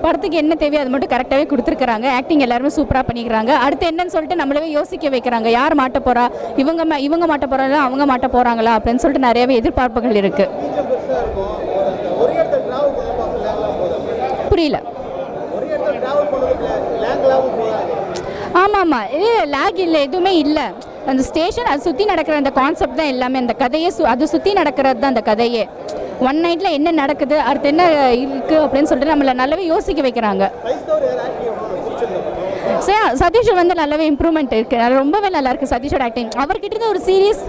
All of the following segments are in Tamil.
படத்துக்கு என்ன தேவையோ அது மட்டும் கரெக்டாகவே கொடுத்துருக்குறாங்க. ஆக்டிங் எல்லாருமே சூப்பராக பண்ணிக்கிறாங்க. அடுத்து என்னன்னு சொல்லிட்டு நம்மளவே யோசிக்க வைக்கிறாங்க. யார் மாட்ட போகிறா, இவங்க மாட்ட போகிறாங்களா, அவங்க மாட்ட போகிறாங்களா அப்படின்னு சொல்லிட்டு நிறையவே எதிர்பார்ப்புகள் இருக்குது. புரியல. ஆமாம், இது லேக் இல்லை, எதுவுமே இல்லை. அந்த ஸ்டேஷன் அது சுற்றி நடக்கிற அந்த கான்செப்ட் தான் எல்லாமே. அந்த கதையை அது சுற்றி நடக்கிறது தான் அந்த கதையே. ஒன் நைட்டில் என்ன நடக்குது, அடுத்து என்ன இருக்குது அப்படின்னு சொல்லிட்டு நம்மளை நல்லாவே யோசிக்க வைக்கிறாங்க. சதீஷ் வந்து நல்லாவே இம்ப்ரூவ்மெண்ட் இருக்குது, ரொம்பவே நல்லாயிருக்கு சதீஷோட ஆக்டிங். அவர்கிட்ட இருந்து ஒரு சீரியஸ்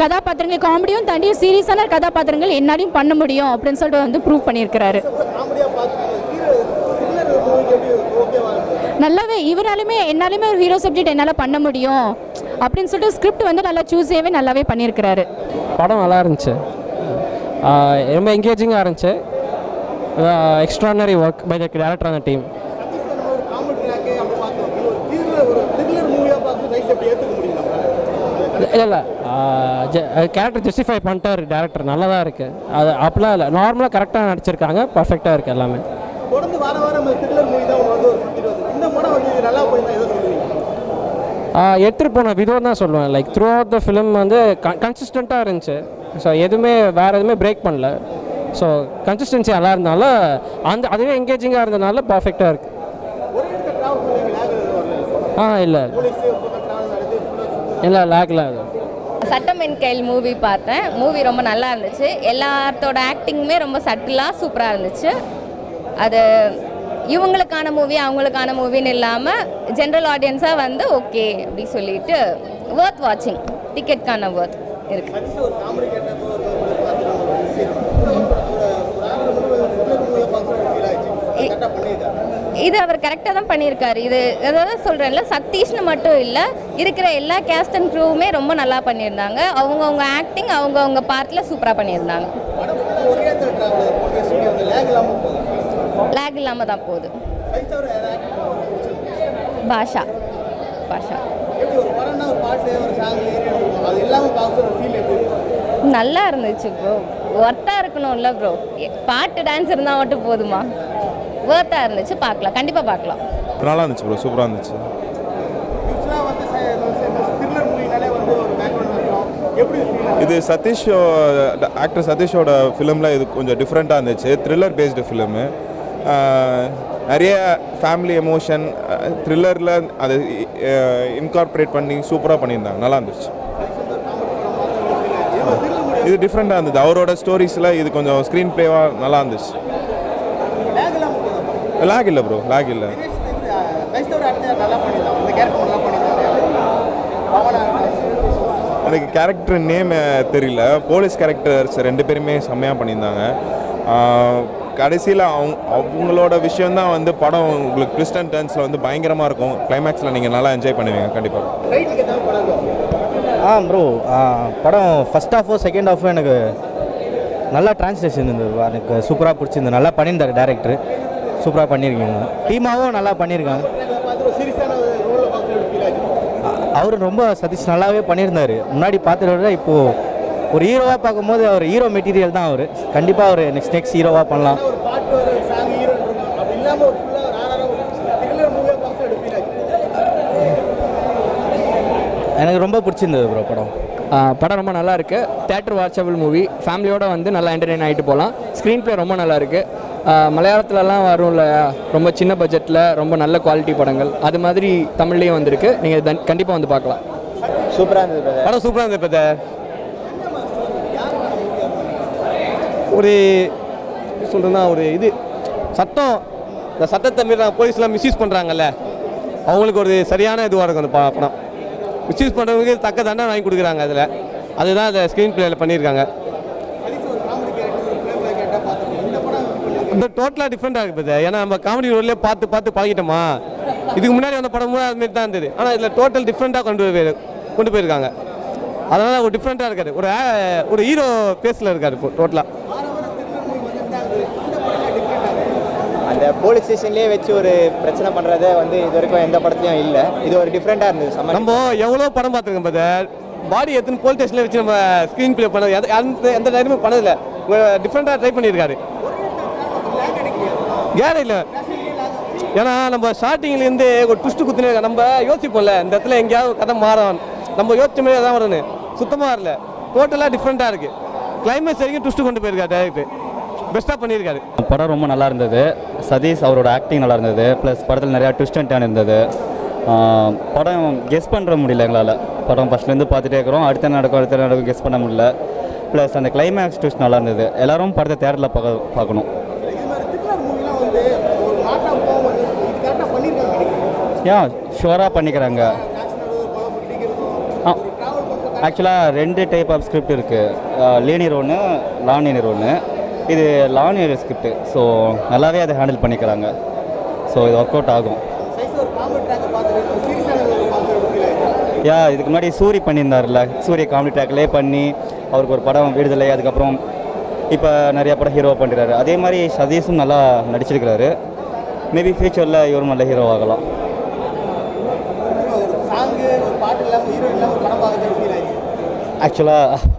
கதாபாத்திரங்கள், காமெடியும் தாண்டி சீரியஸான கதாபாத்திரங்கள் என்னாலையும் பண்ண முடியும் அப்படின்னு சொல்லிட்டு வந்து ப்ரூவ் பண்ணியிருக்கிறாரு. நல்லாவே இவராலுமே என்னாலுமே ஒரு ஹீரோ சப்ஜெக்ட் என்னால் பண்ண முடியும் அப்படின்னு சொல்லிட்டு ஸ்கிரிப்ட் வந்து நல்லா சூஸாகவே நல்லாவே பண்ணியிருக்கிறாரு. படம் நல்லா இருந்துச்சு, ரொம்ப என்கேஜிங்காக இருந்துச்சு. Extraordinary work by the director and the team. இல்லை கேரக்டர் ஜஸ்டிஃபை பண்ணிட்டார் டேரக்டர், நல்லா தான் இருக்குது. அது அப்படிலாம் இல்லை, நார்மலாக கரெக்டாக நடிச்சிருக்காங்க, பர்ஃபெக்டாக இருக்குது எல்லாமே. எடுத்துகிட்டு போன விதம் தான் சொல்லுவேன். Like through out the film வந்து கன்சிஸ்டண்ட்டாக இருந்துச்சு. ஸோ எதுவுமே வேறு எதுவுமே பிரேக் பண்ணல. ஸோ கன்சிஸ்டன்சி நல்லா இருந்தனால அதுவே என்கேஜிங்காக இருந்ததுனால பர்ஃபெக்டாக இருக்குது. இல்லை லேக்லாம் இது. சட்டம் என் கையில் மூவி பார்த்தேன். மூவி ரொம்ப நல்லா இருந்துச்சு. எல்லாத்தோட ஆக்டிங்குமே ரொம்ப சட்டிலாக சூப்பராக இருந்துச்சு. அது இவங்களுக்கான மூவி அவங்களுக்கான மூவின்னு இல்லாமல் ஜென்ரல் ஆடியன்ஸாக வந்து ஓகே அப்படி சொல்லிட்டு வர்த் வாட்சிங், டிக்கெட்கான வர்த் இருக்குது. இது அவர் கரெக்டாக தான் பண்ணியிருக்காரு. இது அதாவது சொல்கிறேன்ல, சதீஷ்னு மட்டும் இல்லை, இருக்கிற எல்லா கேஸ்ட் அண்ட் க்ரூவுமே ரொம்ப நல்லா பண்ணியிருந்தாங்க. அவங்கவுங்க ஆக்டிங் அவங்கவுங்க பார்ட்டில் சூப்பராக பண்ணியிருந்தாங்க. லேக் இல்லாமல் தான் போகுது. பாஷா நல்லா இருந்துச்சு ப்ரோ. ஒர்த்தாக இருக்கணும்ல ப்ரோ, பாட்டு டான்ஸ் இருந்தால் மட்டும் போதுமா? ஒர்த்தாக இருந்துச்சு, பார்க்கலாம், கண்டிப்பாக பார்க்கலாம். நல்லா இருந்துச்சு ப்ரோ, சூப்பராக இருந்துச்சு. இது சதீஷ் ஆக்டர் சதீஷோட ஃபிலிமில் இது கொஞ்சம் டிஃப்ரெண்ட்டாக இருந்துச்சு. த்ரில்லர் பேஸ்டு ஃபிலிமு, நிறைய ஃபேமிலி எமோஷன் த்ரில்லரில் அதை இன்கார்பரேட் பண்ணி சூப்பராக பண்ணியிருந்தாங்க, நல்லா இருந்துச்சு. இது டிஃப்ரெண்ட்டாக இருந்தது. அவரோட ஸ்டோரிஸில் இது கொஞ்சம் ஸ்க்ரீன் ப்ளேவாக நல்லா இருந்துச்சு. லேக் இல்லை ப்ரோ, லேக் இல்லை. எனக்கு கேரக்டர் நேம் தெரியல. போலீஸ் கேரக்டர்ஸ் 2 பேருமே செம்மையாக பண்ணியிருந்தாங்க. கடைசியில் அவங்களோட விஷயந்தான் வந்து படம் உங்களுக்கு ட்விஸ்ட் அண்ட் டர்ன்ஸில் வந்து பயங்கரமாக இருக்கும். கிளைமேக்ஸில் நீங்கள் நல்லா என்ஜாய் பண்ணுவீங்க கண்டிப்பாக. ப்ரோ படம் ஃபஸ்ட் ஹாஃபோ செகண்ட் ஹாஃபோ எனக்கு நல்லா டிரான்ஸ்லேஷன் இருந்தது, எனக்கு சூப்பராக பிடிச்சிருந்தது. நல்லா பண்ணியிருந்தார் டேரக்டர், சூப்பராக பண்ணியிருக்கீங்க. டீமாவும் நல்லா பண்ணியிருக்காங்க. அவர் ரொம்ப சதீஷ் நல்லாவே பண்ணியிருந்தார். முன்னாடி பார்த்துட்டு விட இப்போது ஒரு ஹீரோவாக பார்க்கும்போது அவர் ஹீரோ மெட்டீரியல் தான். அவர் கண்டிப்பாக அவர் நெக்ஸ்ட் ஹீரோவாக பண்ணலாம். எனக்கு ரொம்ப பிடிச்சிருந்தது ப்ரோ படம். படம் ரொம்ப நல்லா இருக்குது. தேட்டர் வாட்சபிள் மூவி, ஃபேமிலியோடு வந்து நல்லா என்டர்டெயின் ஆகிட்டு போகலாம். ஸ்க்ரீன் ப்ளே ரொம்ப நல்லா இருக்குது. மலையாளத்துலலாம் வரும்ல, ரொம்ப சின்ன பட்ஜெட்டில் ரொம்ப நல்ல குவாலிட்டி படங்கள், அது மாதிரி தமிழ்லேயும் வந்திருக்கு. நீங்கள் கண்டிப்பாக வந்து பார்க்கலாம். சூப்பராக இருந்தது படம், சூப்பராக இருந்தது. இப்போ ஒரு சொல்கிறேன்னா ஒரு இது சட்டம், இந்த சட்டத்தை மீறி போலீஸ்லாம் மிஸ்யூஸ் பண்ணுறாங்கல்ல, அவங்களுக்கு ஒரு சரியான இதுவாக இருக்கும் அந்த படம். மிஸ்யூஸ் பண்ணுறவங்களுக்கு தக்க தண்டனை வாங்கி கொடுக்குறாங்க. அதில் அதுதான் அந்த ஸ்க்ரீன் பிளேயில் பண்ணியிருக்காங்க. இந்த டோட்டலாக டிஃப்ரெண்ட்டாக இருக்குது. ஏன்னா நம்ம காமெடி ரோல்லே பார்த்து பழகிட்டோமா. இதுக்கு முன்னாடி வந்த படமும் அதுமாரி தான் இருந்தது. ஆனால் இதில் டோட்டல் டிஃப்ரெண்ட்டாக கொண்டு போயிருக்காங்க. அதனால் ஒரு டிஃப்ரெண்ட்டாக இருக்காது. ஒரு ஹீரோ பேஸில் இருக்காரு இப்போ டோட்டலாக. அந்த போலீஸ் ஸ்டேஷன்லேயே வச்சு ஒரு பிரச்சனை பண்ணுறதே வந்து இது வரைக்கும் எந்த படத்துலையும் இல்லை. இது ஒரு டிஃப்ரெண்ட்டாக இருந்தது. நம்ம எவ்வளோ படம் பார்த்துருக்கோம் பதர், பாடி எத்தனை போலீஸ் ஸ்டேஷனில் வச்சு நம்ம ஸ்க்ரீன் ப்ளே பண்ணது எந்த டைமும் பண்ணதில்லை. டிஃப்ரெண்ட்டாக ட்ரை பண்ணியிருக்காரு. கேர இல்லை. ஏன்னா நம்ம ஸ்டார்டிங்லேருந்து ஒரு ட்விஸ்ட்டு குத்துனே நம்ம யோசிப்போம்ல இந்த இடத்துல எங்கேயாவது கதை மாறும், நம்ம யோசிச்ச மாதிரி தான் வரும்னு. சுத்தமாக இல்லை, டோட்டலாக டிஃப்ரெண்ட்டாக இருக்குது. கிளைமேக்ஸ் வரைக்கும் ட்விஸ்ட்டு கொண்டு போயிருக்காரு டேரக்டர், பெஸ்ட்டாக பண்ணியிருக்காரு. படம் ரொம்ப நல்லா இருந்தது. சதீஷ் அவரோட ஆக்டிங் நல்லா இருந்தது. ப்ளஸ் படத்தில் நிறையா ட்விஸ்ட் அண்ட் டர்ன் இருந்தது. படம் கெஸ் பண்ணுற முடியல எங்களால். படம் ஃபஸ்ட்லேருந்து பார்த்துட்டே இருக்கிறோம், அடுத்த நடக்கும் கெஸ் பண்ண முடியல. ப்ளஸ் அந்த கிளைமேக்ஸ் ட்விஸ்ட் நல்லா இருந்தது. எல்லோரும் படத்தை தேட்டரில் பார்க்கணும். ஏன் ஷுவராக பண்ணிக்கிறாங்க. ஆக்சுவலாக 2 டைப் ஆஃப் ஸ்கிரிப்ட் இருக்குது. லீனியர் ஒன்று, நான் லீனியர் ஒன்று. இது லானியர் ஸ்கிரிப்ட். ஸோ நல்லாவே அதை ஹேண்டில் பண்ணிக்கிறாங்க. ஸோ இது ஒர்க் அவுட் ஆகும். இதுக்கு முன்னாடி சூரி பண்ணியிருந்தார்ல, சூரிய காமெடி ட்ராக்லேயே பண்ணி அவருக்கு ஒரு படம் விடுதலை, அதுக்கப்புறம் இப்போ நிறையா படம் ஹீரோவாக பண்ணுறாரு. அதே மாதிரி சதீஷும் நல்லா நடிச்சிருக்கிறாரு. மேபி ஃப்யூச்சரில் இவரும் நல்ல ஹீரோ ஆகலாம். ஆக்சுவலாக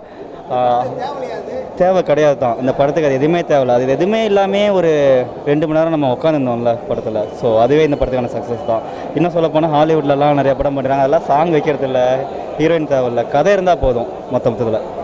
தேவை கிடையாது தான் இந்த படத்துக்கு. அது எதுவுமே தேவையில்ல. அது எதுவுமே இல்லாமல் ஒரு 2 மணி நேரம் நம்ம உட்காந்துருந்தோம்ல படத்தில். ஸோ அதுவே இந்த படத்துக்கான சக்ஸஸ் தான். இன்னும் சொல்ல போனால் ஹாலிவுட்லலாம் நிறைய படம் பண்ணுறாங்க, அதெல்லாம் சாங் வைக்கிறது இல்லை, ஹீரோயின் தேவையில்லை, கதை இருந்தால் போதும் மொத்தத்தில்.